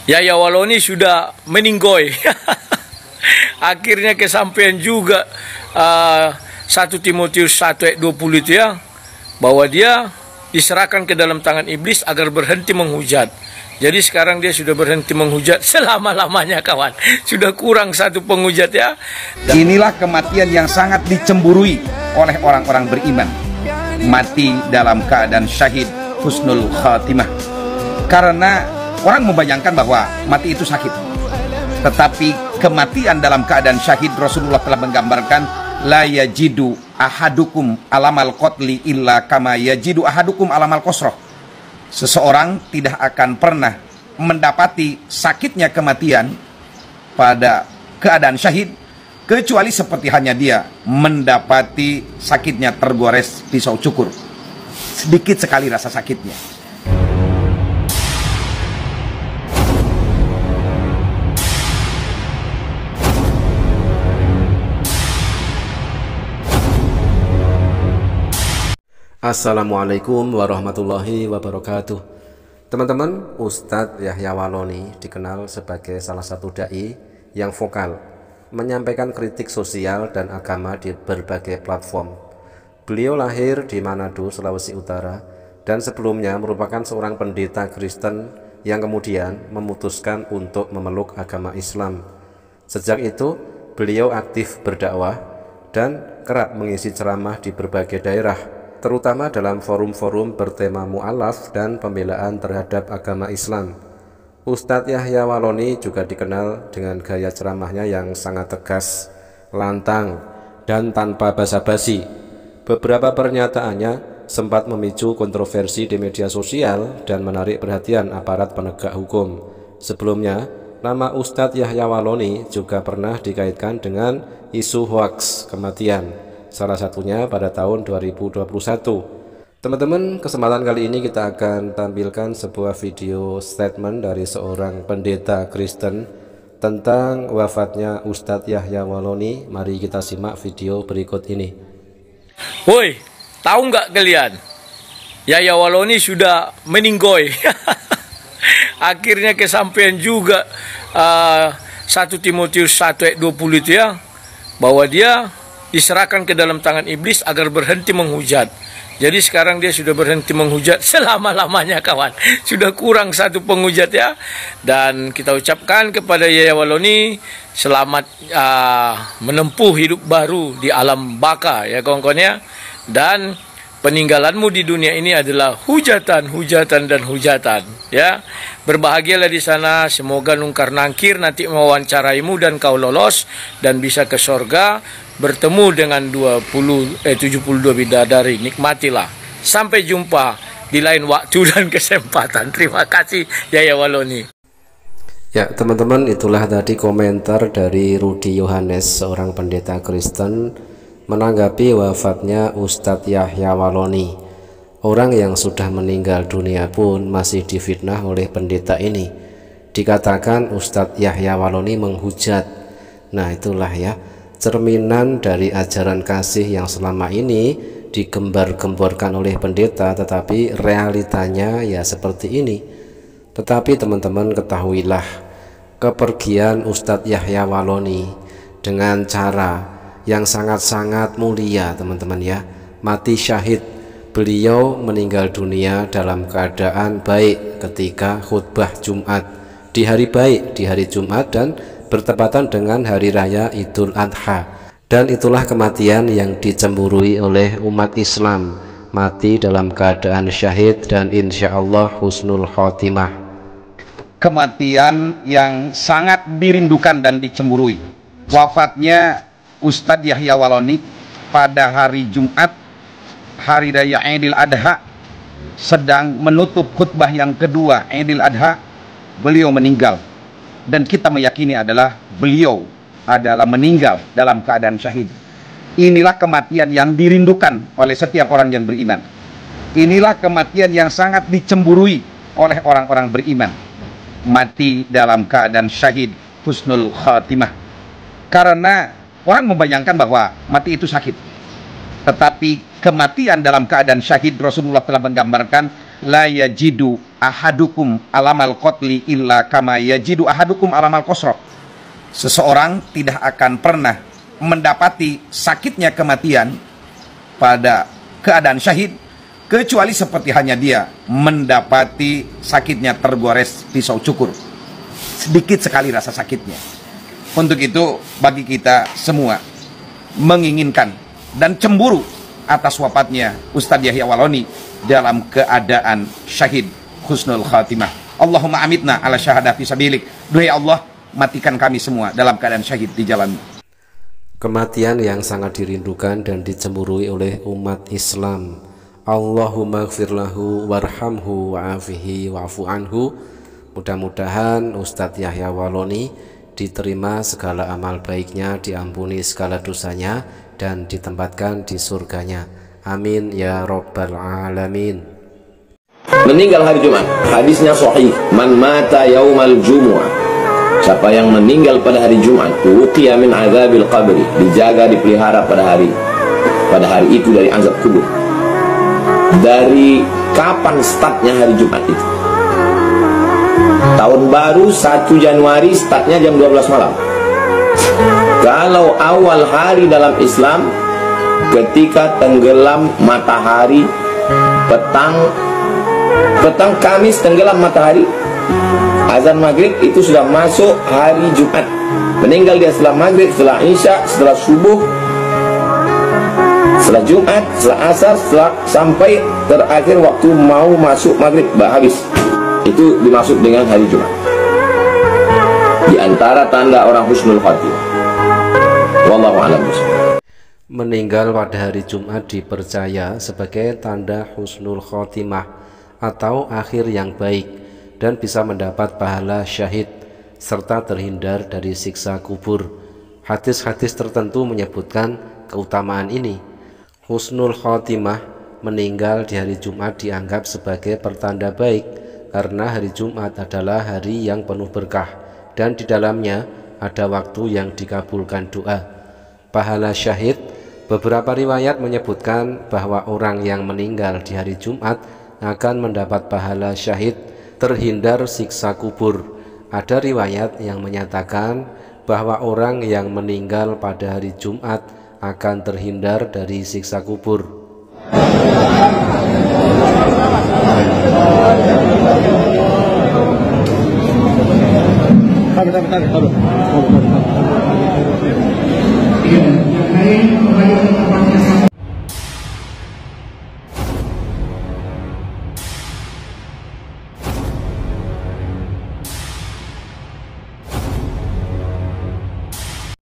Yahya Waloni sudah meninggoy. Akhirnya kesampaian juga 1 Timotius 1 ayat 20 itu ya, bahwa dia diserahkan ke dalam tangan iblis agar berhenti menghujat. Jadi sekarang dia sudah berhenti menghujat selama-lamanya, kawan. Sudah kurang 1 penghujat ya. Inilah kematian yang sangat dicemburui oleh orang-orang beriman. Mati dalam keadaan syahid husnul khatimah. Karena orang membayangkan bahwa mati itu sakit. Tetapi kematian dalam keadaan syahid, Rasulullah telah menggambarkan, la yajidu ahadukum alamal qatli illa kama yajidu ahadukum alamal qasrah. Seseorang tidak akan pernah mendapati sakitnya kematian pada keadaan syahid kecuali seperti hanya dia mendapati sakitnya tergores pisau cukur. Sedikit sekali rasa sakitnya. Assalamualaikum warahmatullahi wabarakatuh. Teman-teman, Ustadz Yahya Waloni dikenal sebagai salah satu dai yang vokal, menyampaikan kritik sosial dan agama di berbagai platform. Beliau lahir di Manado, Sulawesi Utara, dan sebelumnya merupakan seorang pendeta Kristen yang kemudian memutuskan untuk memeluk agama Islam. Sejak itu, beliau aktif berdakwah dan kerap mengisi ceramah di berbagai daerah, terutama dalam forum-forum bertema mu'alaf dan pembelaan terhadap agama Islam. Ustadz Yahya Waloni juga dikenal dengan gaya ceramahnya yang sangat tegas, lantang, dan tanpa basa-basi. Beberapa pernyataannya sempat memicu kontroversi di media sosial dan menarik perhatian aparat penegak hukum. Sebelumnya, nama Ustadz Yahya Waloni juga pernah dikaitkan dengan isu hoaks kematian, salah satunya pada tahun 2021. Teman-teman, kesempatan kali ini kita akan tampilkan sebuah video statement dari seorang pendeta Kristen tentang wafatnya Ustadz Yahya Waloni. Mari kita simak video berikut ini. Woi, tahu nggak kalian? Yahya Waloni sudah meninggoy. Akhirnya kesampaian juga 1 Timotius 1 ayat 20 itu ya, bahwa dia diserahkan ke dalam tangan iblis agar berhenti menghujat. Jadi sekarang dia sudah berhenti menghujat selama-lamanya, kawan. Sudah kurang 1 penghujat ya. Dan kita ucapkan kepada Yahya Waloni selamat menempuh hidup baru di alam baka ya kawan-kawan ya. Dan peninggalanmu di dunia ini adalah hujatan, hujatan, dan hujatan ya. Berbahagialah di sana, semoga nungkar nangkir nanti mewawancaraimu dan kau lolos dan bisa ke sorga bertemu dengan 72 bidadari. Nikmatilah. Sampai jumpa di lain waktu dan kesempatan. Terima kasih Yahya Waloni. Ya teman-teman, itulah tadi komentar dari Rudy Yohanes, seorang pendeta Kristen, menanggapi wafatnya Ustadz Yahya Waloni. Orang yang sudah meninggal dunia pun masih difitnah oleh pendeta ini. Dikatakan Ustadz Yahya Waloni menghujat. Nah itulah ya, cerminan dari ajaran kasih yang selama ini digembar-gemborkan oleh pendeta, tetapi realitanya ya seperti ini. Tetapi teman-teman ketahuilah, kepergian Ustadz Yahya Waloni dengan cara yang sangat-sangat mulia teman-teman ya, mati syahid. Beliau meninggal dunia dalam keadaan baik ketika khutbah Jumat di hari baik, di hari Jumat, dan bertepatan dengan hari raya Idul Adha. Dan itulah kematian yang dicemburui oleh umat Islam, mati dalam keadaan syahid dan insya Allah husnul khotimah. Kematian yang sangat dirindukan dan dicemburui. Wafatnya Ustadz Yahya Waloni pada hari Jumat, hari raya Idul Adha, sedang menutup khutbah yang kedua Idul Adha, beliau meninggal. Dan kita meyakini beliau adalah meninggal dalam keadaan syahid. Inilah kematian yang dirindukan oleh setiap orang yang beriman. Inilah kematian yang sangat dicemburui oleh orang-orang beriman. Mati dalam keadaan syahid husnul khatimah. Karena orang membayangkan bahwa mati itu sakit. Tetapi kematian dalam keadaan syahid, Rasulullah telah menggambarkan, la yajidu ahadukum alamal qatli illa kama yajidu ahadukum alamal qasra. Seseorang tidak akan pernah mendapati sakitnya kematian pada keadaan syahid kecuali seperti hanya dia mendapati sakitnya tergores pisau cukur. Sedikit sekali rasa sakitnya. Untuk itu bagi kita semua menginginkan dan cemburu atas wafatnya Ustadz Yahya Waloni dalam keadaan syahid husnul khatimah. Allahumma amitna ala syahadah fi sabilik. Duhai Allah, matikan kami semua dalam keadaan syahid di jalan. Kematian yang sangat dirindukan dan dicemburui oleh umat Islam. Allahumma gfirlahu warhamhu wa'afihi wa'fu anhu. Mudah-mudahan Ustadz Yahya Waloni diterima segala amal baiknya, diampuni segala dosanya, dan ditempatkan di surganya. Amin ya rabbal alamin. Meninggal hari Jumat, hadisnya sahih, man mata yaumal jumu'ah, siapa yang meninggal pada hari Jumat, uqiya min azabil qabri, dijaga, dipelihara pada hari itu dari azab kubur. Dari kapan startnya hari Jumat itu? Tahun baru 1 Januari, startnya jam 12 malam. Kalau awal hari dalam Islam, ketika tenggelam matahari, petang Kamis tenggelam matahari, azan maghrib itu sudah masuk hari Jumat. Meninggal dia setelah maghrib, setelah isya, setelah subuh, setelah Jumat, setelah asar, sampai terakhir waktu mau masuk maghrib, habis. Itu dimaksud dengan hari Jumat. Di antara tanda orang husnul khatimah. Wallahu a'lam. Meninggal pada hari Jumat dipercaya sebagai tanda husnul khotimah atau akhir yang baik, dan bisa mendapat pahala syahid serta terhindar dari siksa kubur. Hadis-hadis tertentu menyebutkan keutamaan ini. Husnul khotimah meninggal di hari Jumat dianggap sebagai pertanda baik karena hari Jumat adalah hari yang penuh berkah dan di dalamnya ada waktu yang dikabulkan doa. Pahala syahid, beberapa riwayat menyebutkan bahwa orang yang meninggal di hari Jumat akan mendapat pahala syahid, terhindar siksa kubur. Ada riwayat yang menyatakan bahwa orang yang meninggal pada hari Jumat akan terhindar dari siksa kubur. Bentar.